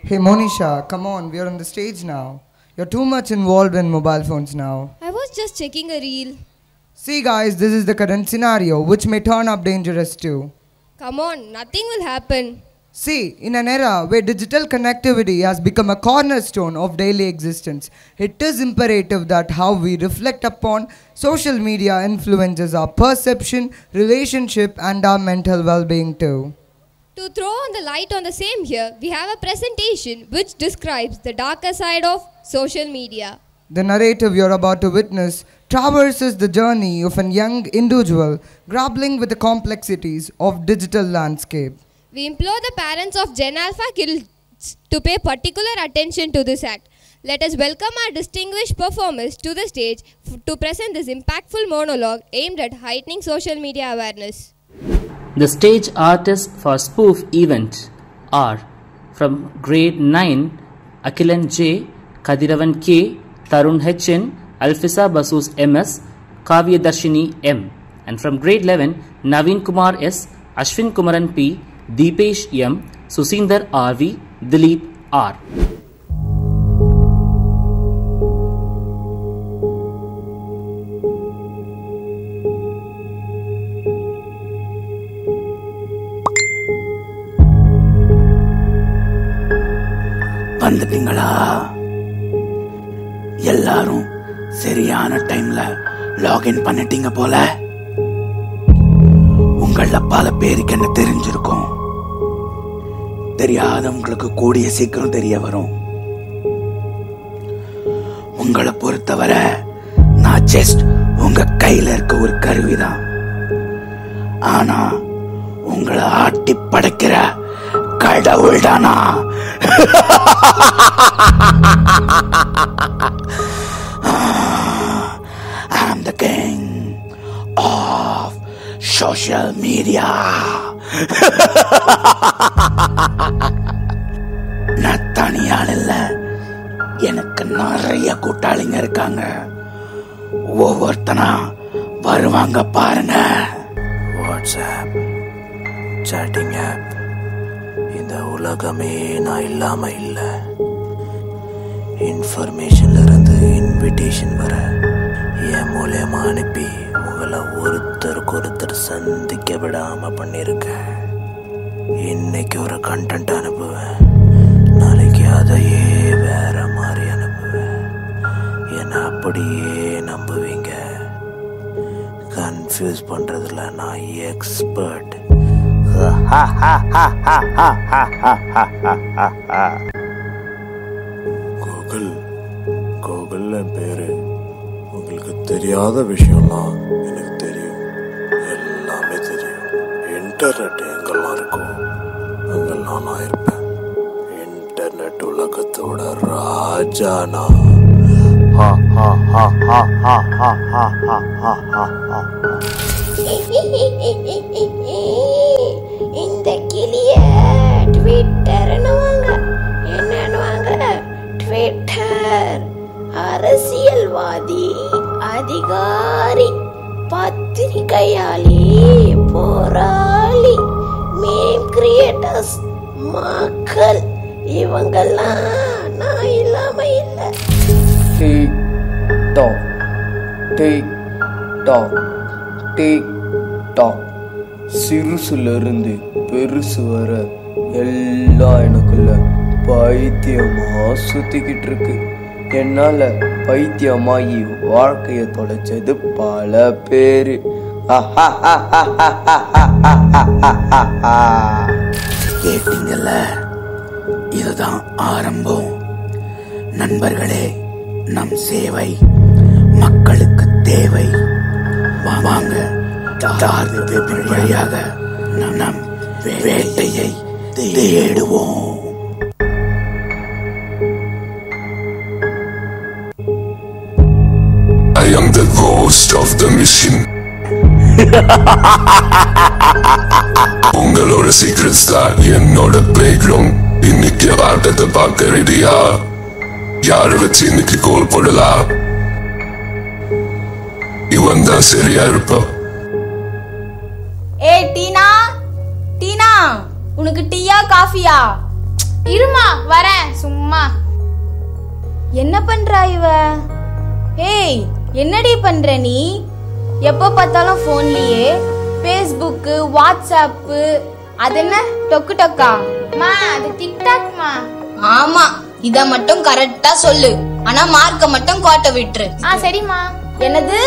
Hey Monisha, come on, we are on the stage now. You're too much involved in mobile phones now. I was just checking a reel. See guys, this is the current scenario, which may turn up dangerous too. Come on, nothing will happen. See, in an era where digital connectivity has become a cornerstone of daily existence, it is imperative that how we reflect upon social media influences our perception, relationship and our mental well-being too. To throw on the light on the same here, we have a presentation which describes the darker side of social media. The narrative you're about to witness traverses the journey of a young individual grappling with the complexities of digital landscape. We implore the parents of Gen Alpha kids to pay particular attention to this act. Let us welcome our distinguished performers to the stage to present this impactful monologue aimed at heightening social media awareness. The stage artists for spoof event are from grade 9 Akilan J, Kadiravan K, Tarun HN, Alfisa Basus MS, Kavya Darshini M, and from grade 11 Naveen Kumar S, Ashwin Kumaran P, Deepesh M, Susindar RV, Dilip R. வந்துட்டீங்களா? எல்லாரும் சரியான டைம்ல login பண்ணிட்டீங்க போல. உங்கள பல பேருக்கு என்ன தெரிஞ்சிருக்கும், தெரியாதவங்களுக்கு கூடிய சீக்கிரம் தெரிய வரும். உங்களை பொறுத்தவரை நான் ஜஸ்ட் உங்க கையில இருக்க ஒரு கருவிதான். ஆனா உங்களை ஆட்டி படைக்கிற கடவுள் தானா? I'm the king of social media. நான் தனியால் இல்ல, எனக்கு நிறைய கூட்டாளிங்க இருக்காங்க. ஒவ்வொருத்தனா வருவாங்க பாருங்க. வாட்ஸ்அப், சாட்டிங் ஆப், இந்த உலகமே நான் இல்லாம இல்ல. இன்ஃபர்மேஷன்ல இருந்து இன்விடேஷன் வர என் மூலமா அனுப்பி உங்களை ஒருத்தருக்கு ஒருத்தர் சந்திக்க விடாம பண்ணிருக்க. இன்னைக்கு ஒரு கண்டென்ட் அனுப்புவேன், நாளைக்கு அதையே வேற மாதிரி அனுப்புவேன். என்னை அப்படியே நம்புவீங்க. கன்ஃபியூஸ் பண்றதுல நான் எக்ஸ்பர்ட். கோகுல் என் பேரு. உங்களுக்கு தெரியாத விஷயம்லாம் எனக்கு தெரியும், எல்லாமே தெரியும். இன்டர்நெட் எங்கெல்லாம் இருக்கும் அங்கெல்லாம் நான் இருப்பேன். இன்டர்நெட் உலகத்தோட ராஜானா. இந்த கிளிய ட்விட்டர்னுவாங்க. என்னன்னுவாங்க? ட்விட்டர். அரசியல்வாதி, அதிகாரி, பத்திரிகையாளி, போராளி, மேம் கிரியேட்டர்ஸ், மக்கள், இவங்கெல்லாம் நான் இல்லாம இல்லை. Tick tock, tick tock, tick tock. சிறுசுல இருந்து பெருசு வர எல்லாம் எனக்குள்ள பைத்தியமா சுத்திக்கிட்டு இருக்கு. என்னால பைத்தியமாகி வாழ்க்கைய தொலைச்சது பல பேரு. கேட்டீங்கல்ல, இதுதான் ஆரம்பம். நண்பர்களே, நம் சேவை மக்களுக்கு தேவை. வாங்க டார்க் வழியாக நம் வேட்டையை தேடுவோம். I am the ghost of the mission. உங்களோட சீக்ரெட்ஸ் தான் என்னோட பேக்ரவுண்ட். இன்னைக்கு ஆட்டத்தை பார்க்க ரெடியா? யார வச்சு இன்னைக்கு கோல் போடலாம்? இவன் தான் சரியா இருப்பா. ஏய் டீனா, டீனா, உனக்கு டீயா காஃபியா? இருமா வரேன். சும்மா. என்ன பண்றா இவ? ஏய், என்னடி பண்ற நீ? எப்போ பார்த்தாலும் போன்லயே. ஃபேஸ்புக், வாட்ஸ்அப், அது என்ன டொக்கு டொக்கா? மா, அது டிக்டாக் மா. ஆமா, இத மட்டும் கரெக்டா சொல்லு. ஆனா மார்க்க மட்டும் கோட்டை விட்டுரு. சரிம்மா. என்னது?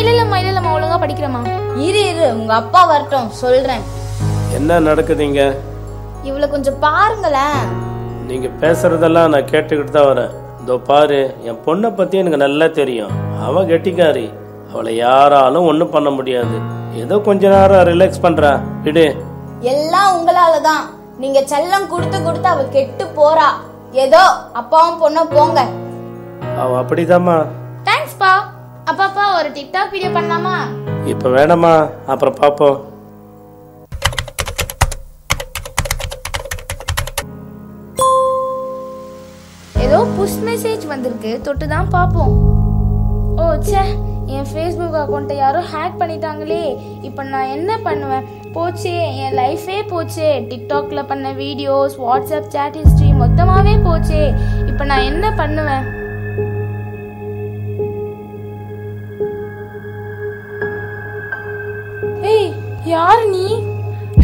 இல்லம்மா ஒழுங்கா படிக்கிறேம்மா. இரு உங்க அப்பா வரட்டும் சொல்றேன். என்ன நடக்குதுங்க? இவளை கொஞ்சம் பாருங்களேன். நீங்க பேசுறதெல்லாம் நான் கேட்டுக்கிட்டு தான் வரேன். இதோ பாரு, என் பொண்ணை பத்தி எனக்கு நல்லா தெரியும். அவ கெட்டிக்காரி. அவளை யாராலும் ஒண்ணும் பண்ண முடியாது. ஏதோ கொஞ்ச நேரம் ரிலாக்ஸ் பண்றா, விடு. எல்லாம் உங்களாலதான். நீங்க செல்லம் கொடுத்து அவ கெட்டு போறா. ஏதோ அப்பாவும் பொண்ணும் போங்க. அவ அப்படிதாம்மா. தேங்க்ஸ் பா. அப்பா ஒரு டிக்டாக் வீடியோ பண்ணலாமா? இப்ப வேணாமா, அப்புறம் பாப்போம். ஏதோ புஷ் மெசேஜ் வந்திருக்கு, தொட்டு தான் பாப்போம். ஓ ச்சே, என் ஃபேஸ்புக் அக்கௌண்ட்டை யாரோ ஹேக் பண்ணிட்டாங்களே. இப்போ நான் என்ன பண்ணுவேன்? போச்சே, என் லைஃபே போச்சே. டிக்டாக்ல பண்ண வீடியோஸ், வாட்ஸ்அப் சாட் ஹிஸ்டரி மொத்தமாவே போச்சே. இப்போ நான் என்ன பண்ணுவேன்? ஏய், யார் நீ?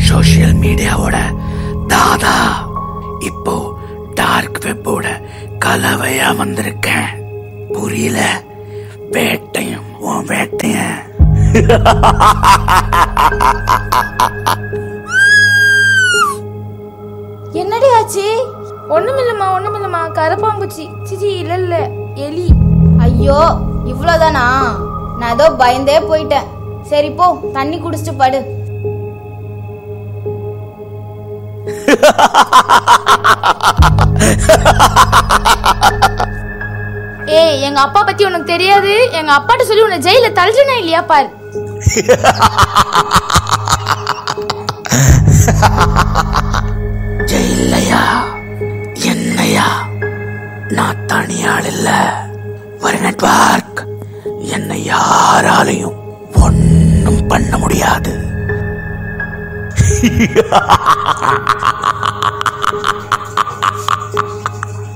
சோஷியல் மீடியாவோட தாதா. இப்போ டார்க் வெப்போட கலவையா வந்திருக்கேன். புரியல? வேட்டையும் உன் வேட்டையன். என்னடி ஆச்சு? ஒண்ணுமில்லம்மா, கரப்பாம்பூச்சி. சிச்சி, இல்ல எலி. ஐயோ, இவ்வளவுதானா? நான் ஏதோ பயந்தே போயிட்டேன். சரி போ, தண்ணி குடிச்சிட்டு படு. ஏய், எங்க அப்பா பத்தி உனக்கு தெரியாது. எங்க அப்பாட்ட சொல்லி உன்னை ஜெயில தள்ளுனா இல்லையா பாரு. ஜெயிலையா? என்னையா? நான் தனியாள் இல்ல, ஒரு நெட்வொர்க். என்னை யாராலையும் ஒன்னும் பண்ண முடியாது.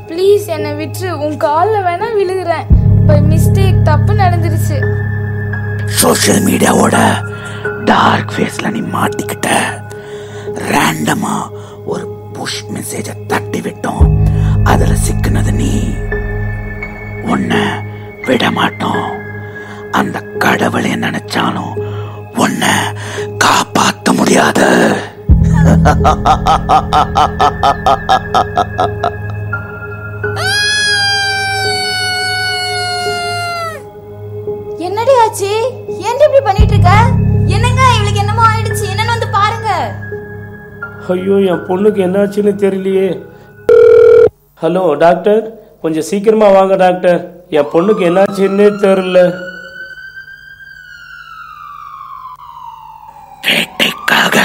ப்ளீஸ் என்னை விட்டு, உன் கால்ல வேணா விழுகிறேன். பை மிஸ்டேக், தப்பு நடந்துருச்சு. சோஷியல் மீடியாவோட டார்க் ஃபேஸ்ல நீ மாட்டிக்கிட்ட. ரேண்டமா ஒரு புஷ் மெசேஜ தட்டி விட்டோம். அதுல சிக்கினது நீ. உன்னை விட மாட்டோம். அந்த கடவுளை நினைச்சாலும் உன்னை காப்பாற்ற முடியாது. என்னடி ஆச்சு? ஏன் இப்படி பண்ணிட்டு இருக்க? என்னங்க, இவளுக்கு என்னமோ ஆயிடுச்சு. என்னன்னு வந்து பாருங்க. ஐயோ, என் பொண்ணுக்கு என்னாச்சுன்னு தெரியலையே. ஹலோ டாக்டர், கொஞ்சம் சீக்கிரமா வாங்க டாக்டர். என் பொண்ணுக்கு என்னாச்சுன்னு தெரியல. வேட்டைக்காக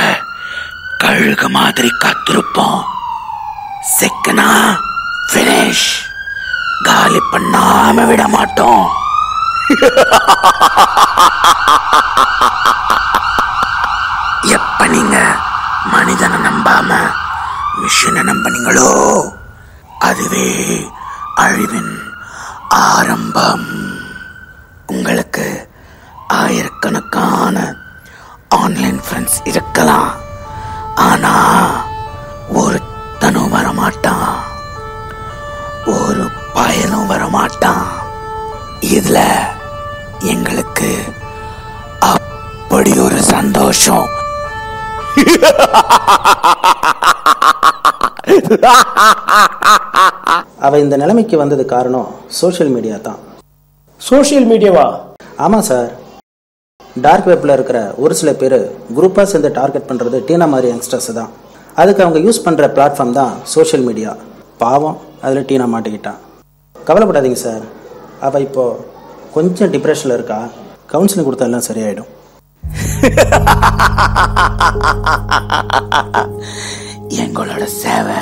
கழுகு மாதிரி காத்திருப்போம். சிக்கனா ஃபினிஷ். காலி பண்ணாம விட மாட்டோம். எப்ப நீங்க மனிதனை நம்பாம மிஷினை நம்பினீங்களோ, அதுவே அழிவின் ஆரம்பம். உங்களுக்கு ஆயிரக்கணக்கான ஆன்லைன் ஃப்ரெண்ட்ஸ் இருக்கலாம், ஆனா ஒருத்தனும் வரமாட்டான், ஒரு பயனும் வரமாட்டான். இதுல எங்களுக்கு அப்படி ஒரு சந்தோஷம். அவ இந்த நிலைமைக்கு வந்தது காரணம் சோஷியல் மீடியா தான். சோஷியல் மீடியாவா? ஆமாம் சார். டார்க் வெப்பில் இருக்கிற ஒரு சில பேர் குரூப்பாக சேர்ந்து டார்கெட் பண்ணுறது டீனா மாதிரி யங்ஸ்டர்ஸ் தான். அதுக்கு அவங்க யூஸ் பண்ணுற பிளாட்ஃபார்ம் தான் சோஷியல் மீடியா. பாவம், அதில் டீனா மாட்டிக்கிட்டான். கவலைப்படாதீங்க சார், அவள் இப்போது கொஞ்சம் டிப்ரெஷனில் இருக்கா. கவுன்சிலிங் கொடுத்தா எல்லாம் சரியாயிடும். எங்களோட சேவை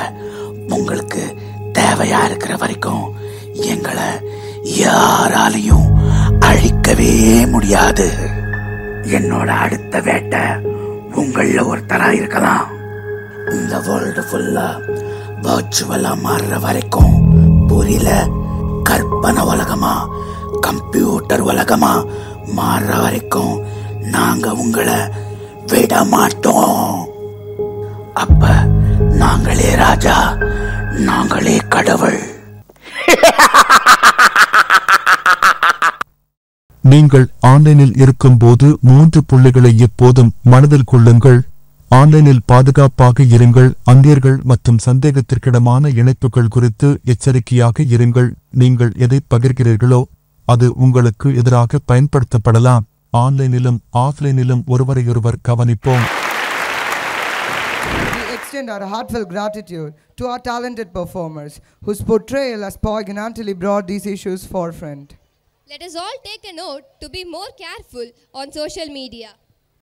உங்களுக்கு தேவையா இருக்கிற வரைக்கும் எங்களை யாராலையும் அழிக்கவே முடியாது. என்னோட அடுத்த வேட்டை உங்கள ஒருத்தரா இருக்கலாம். இந்த வேர்ல்டு ஃபுல்லா வர்ச்சுவலா மாறுற வரைக்கும் புரியல. கற்பனை உலகமா கம்ப்யூட்டர் உலகமா மாறுற வரைக்கும் நாங்க உங்களை விட மாட்டோம். அப்ப நாங்களே ராஜா, நாங்களே கடவுள். நீங்கள் ஆன்லைனில் இருக்கும்போது 3 புள்ளிகளை எப்போதும் மனதில் கொள்ளுங்கள். ஆன்லைனில் பாதுகாப்பாக இருங்கள். அந்நியர்கள் மற்றும் சந்தேகத்திற்கிடமான இணைப்புகள் குறித்து எச்சரிக்கையாக இருங்கள். நீங்கள் எதை பகிர்கிறீர்களோ அது உங்களுக்கு எதிராக பயன்படுத்தப்படலாம். ஆன்லைனிலும் ஆஃப்லைனிலும் ஒருவரையொருவர் கவனிப்போம். We extend our heartfelt gratitude to our talented performers whose portrayal has poignantly brought these issues forefront. Let us all take a note to be more careful on social media.